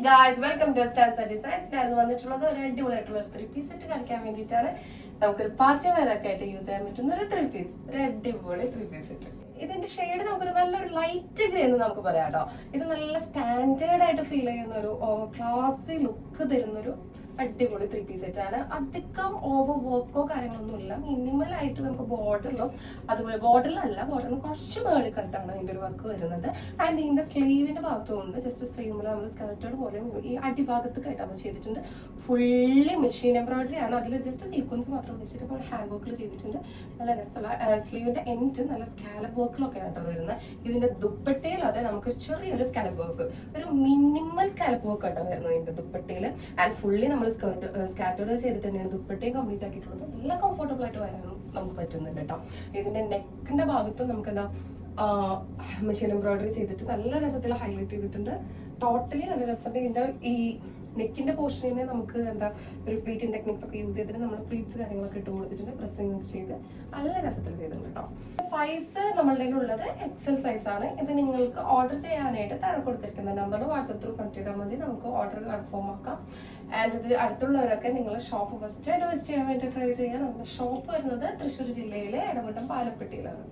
Guys welcome to Stan's designs. ഞാൻ വന്നിട്ടുള്ളത് ഒരു അടിപൊളിയായിട്ടുള്ള ഒരു 3 പീസ് സെറ്റ് കാണിക്കാൻ വേണ്ടിയിട്ടാണ്. നമുക്കൊരു പാർട്ടി വെയർ ഒക്കെ ആയിട്ട് യൂസ് ചെയ്യാൻ പറ്റുന്ന ഒരു 3 പീസ്, ഒരു അടിപൊളി 3 പീസ് സെറ്റ്. ഇതിന്റെ ഷെയ്ഡ് നമുക്കൊരു നല്ലൊരു ലൈറ്റ് ഗ്രേ എന്ന് നമുക്ക് പറയാം കേട്ടോ. ഇത് നല്ല സ്റ്റാൻഡേർഡ് ആയിട്ട് ഫീൽ ചെയ്യുന്ന ഒരു ക്ലാസി ലുക്ക് തരുന്ന ഒരു അടിപൊളി 3 പീസ് സെറ്റ് ആണ്. അധികം ഓവർ വർക്കോ കാര്യങ്ങളൊന്നും ഇല്ല. മിനിമൽ ആയിട്ട് നമുക്ക് ബോർഡറിലും അതുപോലെ ബോർഡറിലല്ല, ബോർഡറിന് കുറച്ച് മേളിക്കായിട്ടാണ് ഇതിന്റെ ഒരു വർക്ക് വരുന്നത്. ആൻഡ് ഇതിന്റെ സ്ലീവിന്റെ ഭാഗത്തുകൊണ്ട് ജസ്റ്റ് സ്ലീവിൽ നമ്മൾ സ്കേർട്ടഡ് പോലെ ഈ അടിഭാഗത്തൊക്കെ നമ്മൾ ചെയ്തിട്ടുണ്ട്. ഫുള്ളി മെഷീൻ എംബ്രോയിഡറി ആണ്. അതിൽ ജസ്റ്റ് സീക്വൻസ് മാത്രം വെച്ചിട്ട് നമ്മൾ ഹാൻഡ് വർക്കിൽ ചെയ്തിട്ടുണ്ട്. നല്ല രസമുള്ള സ്ലീവിന്റെ എൻഡ് നല്ല സ്കാലപ്പ് വർക്കിലൊക്കെ ആട്ടോ വരുന്നത്. ഇതിന്റെ ദുപ്പട്ടയിൽ അതെ നമുക്ക് ചെറിയൊരു സ്കാലപ്പ് വർക്ക്, ഒരു മിനിമൽ സ്കാലപ്പ് വർക്ക് ആട്ടോ വരുന്നത് ഇതിന്റെ ദുപ്പട്ടയിൽ. ആൻഡ് ഫുള്ളി നമ്മൾ സ്കാറ്റേർഡ് ചെയ്തിട്ട് തന്നെയാണ് ദുപ്പട്ടയും കംപ്ലീറ്റ് ആക്കിയിട്ടുള്ളത്. നല്ല കംഫർട്ടബിൾ ആയിട്ട് വരാനും നമുക്ക് പറ്റുന്നുണ്ട് കേട്ടോ. ഇതിന്റെ നെക്കിന്റെ ഭാഗത്തും നമുക്ക് എന്താ മെഷീൻ എംബ്രോയിഡറി ചെയ്തിട്ട് നല്ല രസത്തിൽ ഹൈലൈറ്റ് ചെയ്തിട്ടുണ്ട്. ടോട്ടലി നല്ല രസമുണ്ട്. ഇതിന്റെ ഈ നെക്കിന്റെ പോർഷനിൽ നമുക്ക് എന്താ ഒരു പ്ലീറ്റിംഗ് ടെക്നിക്സ് ഒക്കെ യൂസ് ചെയ്തിട്ട് നമ്മൾ പ്ലീറ്റ്സ് കാര്യങ്ങളൊക്കെ ഇട്ട് കൊടുത്തിട്ടുണ്ട്. പ്രസ്സിംഗ് ഒക്കെ ചെയ്ത് നല്ല രസത്തിൽ ചെയ്തിട്ടുണ്ട് കേട്ടോ. സൈസ് നമ്മളുടെ ഉള്ളത് എക്സൽ സൈസ് ആണ്. ഇത് നിങ്ങൾക്ക് ഓർഡർ ചെയ്യാനായിട്ട് താഴെ കൊടുത്തിരിക്കുന്ന നമ്പറിൽ വാട്സപ്പ് ത്രൂ കണക്ട് ചെയ്താൽ മതി. നമുക്ക് ഓർഡർ കൺഫേം ആക്കാം. ആൻഡ് ഇത് അടുത്തുള്ളവരൊക്കെ നിങ്ങളെ ഷോപ്പ് ഫസ്റ്റ് ആയിട്ട് വിസിറ്റ് ചെയ്യാൻ വേണ്ടി ട്രൈ ചെയ്യാം. നമ്മുടെ ഷോപ്പ് വരുന്നത് തൃശ്ശൂർ ജില്ലയിലെ എടമുണ്ടം പാലപ്പെട്ടിയിലാണ്.